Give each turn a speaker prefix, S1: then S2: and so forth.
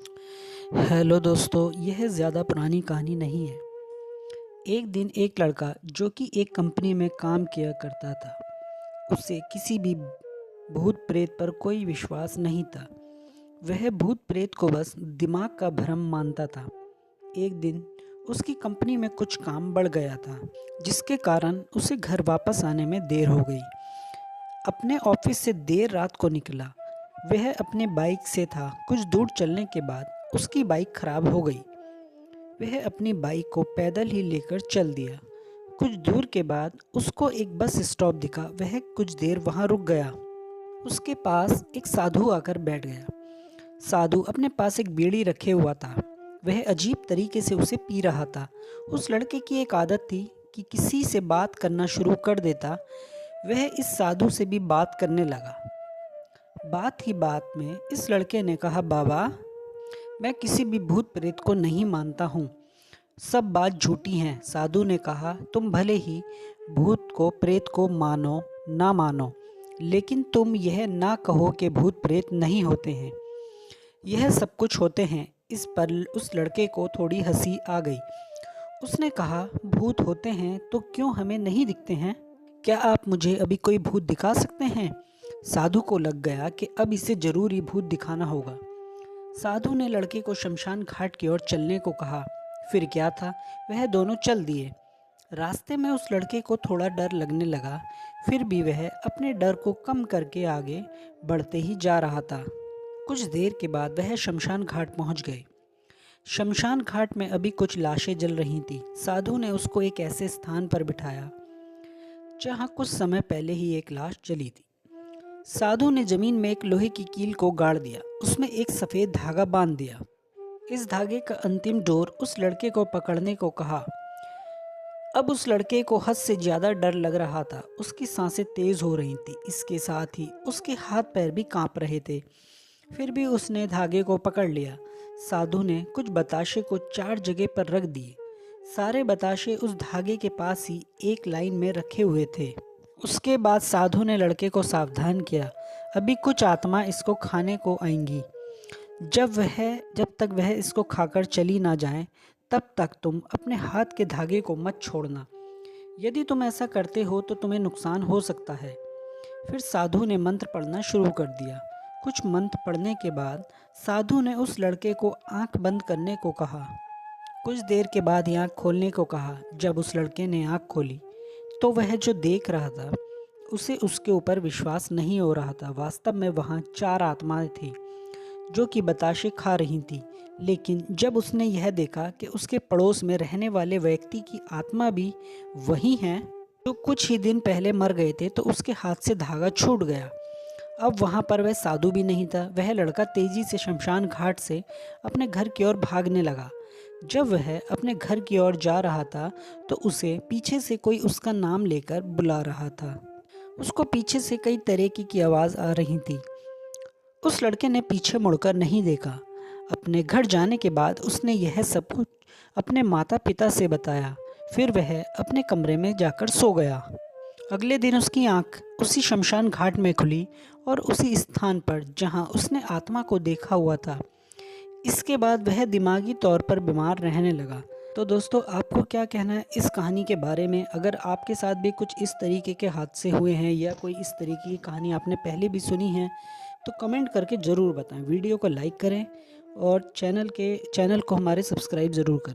S1: Hello दोस्तों, यह ज़्यादा पुरानी कहानी नहीं है। एक दिन एक लड़का जो कि एक कंपनी में काम किया करता था, उसे किसी भी भूत प्रेत पर कोई विश्वास नहीं था। वह भूत प्रेत को बस दिमाग का भ्रम मानता था। एक दिन उसकी कंपनी में कुछ काम बढ़ गया था, जिसके कारण उसे घर वापस आने में देर हो गई। अपने ऑफिस से देर रात को निकला। वह अपने बाइक से था। कुछ दूर चलने के बाद उसकी बाइक खराब हो गई। वह अपनी बाइक को पैदल ही लेकर चल दिया। कुछ दूर के बाद उसको एक बस स्टॉप दिखा। वह कुछ देर वहां रुक गया। उसके पास एक साधु आकर बैठ गया। साधु अपने पास एक बीड़ी रखे हुआ था। वह अजीब तरीके से उसे पी रहा था। उस लड़के की एक आदत थी कि किसी से बात करना शुरू कर देता। वह इस साधु से भी बात करने लगा। बात ही बात में इस लड़के ने कहा, बाबा, मैं किसी भी भूत प्रेत को नहीं मानता हूँ। सब बात झूठी है। साधु ने कहा, तुम भले ही भूत को प्रेत को मानो ना मानो, लेकिन तुम यह ना कहो कि भूत प्रेत नहीं होते हैं। यह सब कुछ होते हैं। इस पर उस लड़के को थोड़ी हंसी आ गई। उसने कहा, भूत होते हैं तो क्यों हमें नहीं दिखते हैं? क्या आप मुझे अभी कोई भूत दिखा सकते हैं? साधु को लग गया कि अब इसे जरूर ही भूत दिखाना होगा। साधु ने लड़के को शमशान घाट की ओर चलने को कहा। फिर क्या था, वह दोनों चल दिए। रास्ते में उस लड़के को थोड़ा डर लगने लगा। फिर भी वह अपने डर को कम करके आगे बढ़ते ही जा रहा था। कुछ देर के बाद वह शमशान घाट पहुंच गए। शमशान घाट में अभी कुछ लाशें जल रही थी। साधु ने उसको एक ऐसे स्थान पर बिठाया जहां कुछ समय पहले ही एक लाश जली थी। साधु ने जमीन में एक लोहे की कील को गाड़ दिया। उसमें एक सफेद धागा बांध दिया। इस धागे का अंतिम डोर उस लड़के को पकड़ने को कहा। अब उस लड़के को हद से ज्यादा डर लग रहा था। उसकी सांसें तेज हो रही थी। इसके साथ ही उसके हाथ पैर भी कांप रहे थे। फिर भी उसने धागे को पकड़ लिया। साधु ने कुछ बताशे को 4 जगह पर रख दिए। सारे बताशे उस धागे के पास ही एक लाइन में रखे हुए थे। उसके बाद साधु ने लड़के को सावधान किया, अभी कुछ आत्मा इसको खाने को आएंगी। जब तक वह इसको खाकर चली ना जाए, तब तक तुम अपने हाथ के धागे को मत छोड़ना। यदि तुम ऐसा करते हो तो तुम्हें नुकसान हो सकता है। फिर साधु ने मंत्र पढ़ना शुरू कर दिया। कुछ मंत्र पढ़ने के बाद साधु ने उस लड़के को आंख बंद करने को कहा। कुछ देर के बाद ही आंख खोलने को कहा। जब उस लड़के ने आंख खोली तो वह जो देख रहा था उसे उसके ऊपर विश्वास नहीं हो रहा था। वास्तव में वहाँ 4 आत्माएं थी जो कि बताशे खा रही थी। लेकिन जब उसने यह देखा कि उसके पड़ोस में रहने वाले व्यक्ति की आत्मा भी वही है जो कुछ ही दिन पहले मर गए थे, तो उसके हाथ से धागा छूट गया। अब वहाँ पर वह साधु भी नहीं था। वह लड़का तेजी से शमशान घाट से अपने घर की ओर भागने लगा। जब वह अपने घर की ओर जा रहा था तो उसे पीछे से कोई उसका नाम लेकर बुला रहा था। उसको पीछे से कई तरह की आवाज़ आ रही थी। उस लड़के ने पीछे मुड़कर नहीं देखा। अपने घर जाने के बाद उसने यह सब कुछ अपने माता पिता से बताया। फिर वह अपने कमरे में जाकर सो गया। अगले दिन उसकी आंख उसी शमशान घाट में खुली और उसी स्थान पर जहां उसने आत्मा को देखा हुआ था। इसके बाद वह दिमागी तौर पर बीमार रहने लगा। तो दोस्तों, आपको क्या कहना है इस कहानी के बारे में? अगर आपके साथ भी कुछ इस तरीके के हादसे हुए हैं या कोई इस तरीके की कहानी आपने पहले भी सुनी है, तो कमेंट करके ज़रूर बताएं। वीडियो को लाइक करें और चैनल को हमारे सब्सक्राइब ज़रूर करें।